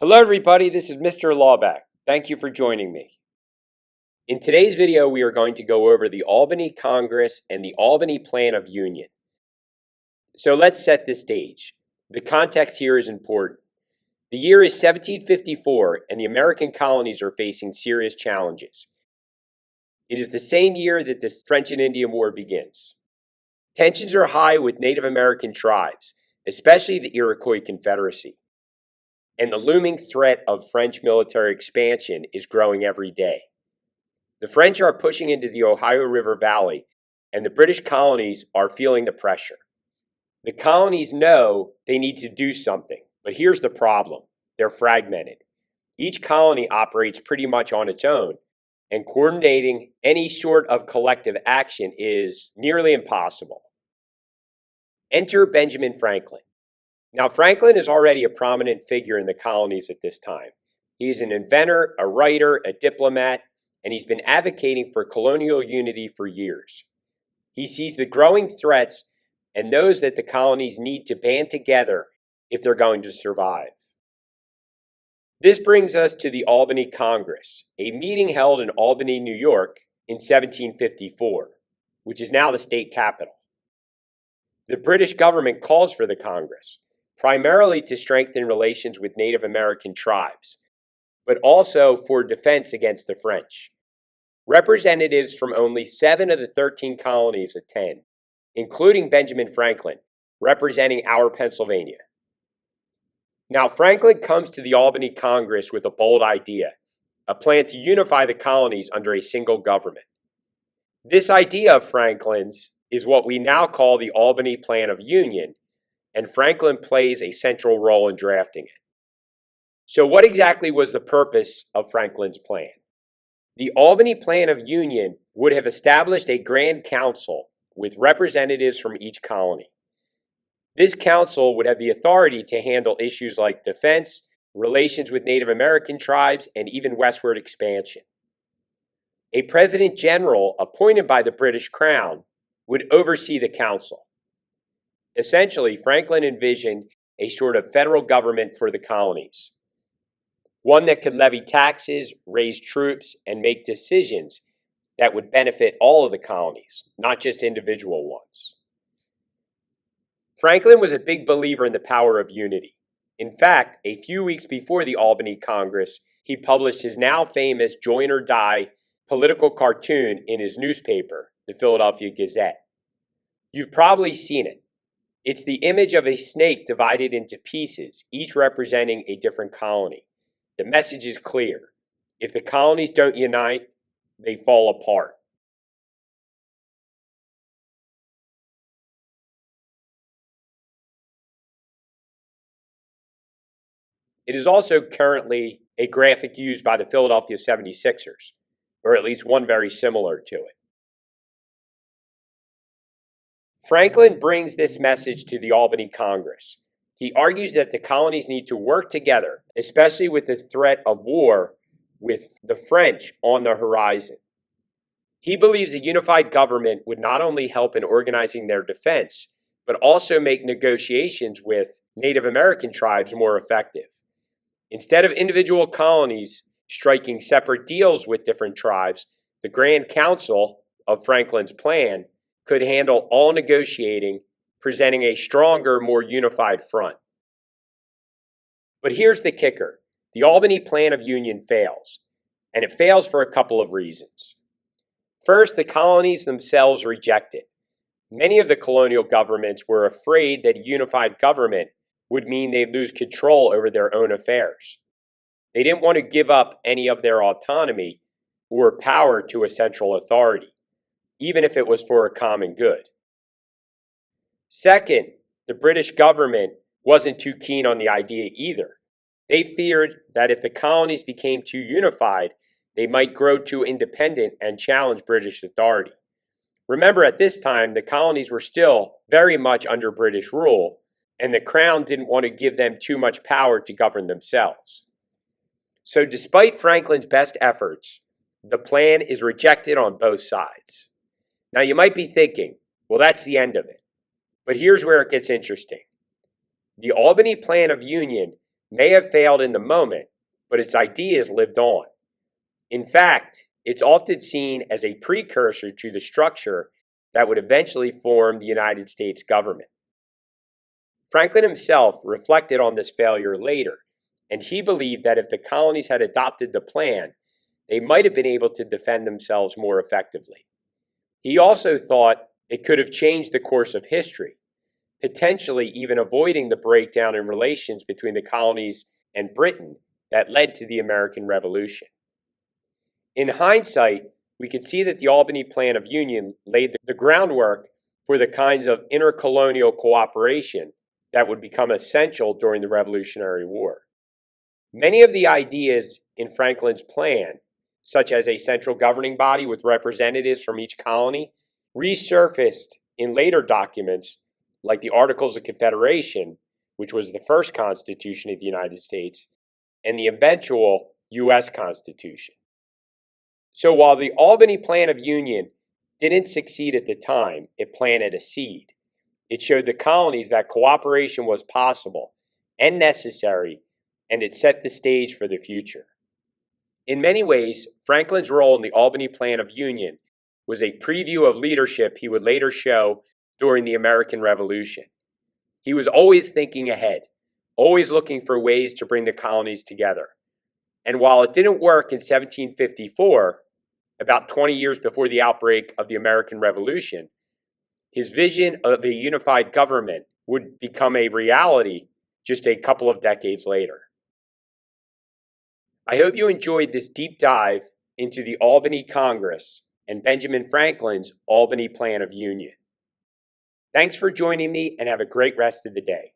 Hello everybody, this is Mr. Laubach. Thank you for joining me. In today's video, we are going to go over the Albany Congress and the Albany Plan of Union. So let's set the stage. The context here is important. The year is 1754 and the American colonies are facing serious challenges. It is the same year that the French and Indian War begins. Tensions are high with Native American tribes, especially the Iroquois Confederacy. And the looming threat of French military expansion is growing every day. The French are pushing into the Ohio River Valley, and the British colonies are feeling the pressure. The colonies know they need to do something, but here's the problem. They're fragmented. Each colony operates pretty much on its own, and coordinating any sort of collective action is nearly impossible. Enter Benjamin Franklin. Now, Franklin is already a prominent figure in the colonies at this time. He's an inventor, a writer, a diplomat, and he's been advocating for colonial unity for years. He sees the growing threats and knows that the colonies need to band together if they're going to survive. This brings us to the Albany Congress, a meeting held in Albany, New York in 1754, which is now the state capital. The British government calls for the Congress, primarily to strengthen relations with Native American tribes, but also for defense against the French. Representatives from only 7 of the 13 colonies attend, including Benjamin Franklin, representing our Pennsylvania. Now, Franklin comes to the Albany Congress with a bold idea, a plan to unify the colonies under a single government. This idea of Franklin's is what we now call the Albany Plan of Union, and Franklin plays a central role in drafting it. So what exactly was the purpose of Franklin's plan? The Albany Plan of Union would have established a Grand Council with representatives from each colony. This council would have the authority to handle issues like defense, relations with Native American tribes, and even westward expansion. A President General appointed by the British Crown would oversee the council. Essentially, Franklin envisioned a sort of federal government for the colonies, one that could levy taxes, raise troops, and make decisions that would benefit all of the colonies, not just individual ones. Franklin was a big believer in the power of unity. In fact, a few weeks before the Albany Congress, he published his now famous Join or Die political cartoon in his newspaper, the Philadelphia Gazette. You've probably seen it. It's the image of a snake divided into pieces, each representing a different colony. The message is clear. If the colonies don't unite, they fall apart. It is also currently a graphic used by the Philadelphia 76ers, or at least one very similar to it. Franklin brings this message to the Albany Congress. He argues that the colonies need to work together, especially with the threat of war with the French on the horizon. He believes a unified government would not only help in organizing their defense, but also make negotiations with Native American tribes more effective. Instead of individual colonies striking separate deals with different tribes, the Grand Council of Franklin's plan could handle all negotiating, presenting a stronger, more unified front. But here's the kicker. The Albany Plan of Union fails, and it fails for a couple of reasons. First, the colonies themselves reject it. Many of the colonial governments were afraid that a unified government would mean they'd lose control over their own affairs. They didn't want to give up any of their autonomy or power to a central authority, even if it was for a common good. Second, the British government wasn't too keen on the idea either. They feared that if the colonies became too unified, they might grow too independent and challenge British authority. Remember, at this time, the colonies were still very much under British rule, and the Crown didn't want to give them too much power to govern themselves. So despite Franklin's best efforts, the plan is rejected on both sides. Now you might be thinking, well, that's the end of it. But here's where it gets interesting. The Albany Plan of Union may have failed in the moment, but its ideas lived on. In fact, it's often seen as a precursor to the structure that would eventually form the United States government. Franklin himself reflected on this failure later, and he believed that if the colonies had adopted the plan, they might have been able to defend themselves more effectively. He also thought it could have changed the course of history, potentially even avoiding the breakdown in relations between the colonies and Britain that led to the American Revolution. In hindsight, we could see that the Albany Plan of Union laid the groundwork for the kinds of intercolonial cooperation that would become essential during the Revolutionary War. Many of the ideas in Franklin's plan, such as a central governing body with representatives from each colony, resurfaced in later documents like the Articles of Confederation, which was the first Constitution of the United States, and the eventual U.S. Constitution. So while the Albany Plan of Union didn't succeed at the time, it planted a seed. It showed the colonies that cooperation was possible and necessary, and it set the stage for the future. In many ways, Franklin's role in the Albany Plan of Union was a preview of leadership he would later show during the American Revolution. He was always thinking ahead, always looking for ways to bring the colonies together. And while it didn't work in 1754, about 20 years before the outbreak of the American Revolution, his vision of a unified government would become a reality just a couple of decades later. I hope you enjoyed this deep dive into the Albany Congress and Benjamin Franklin's Albany Plan of Union. Thanks for joining me and have a great rest of the day.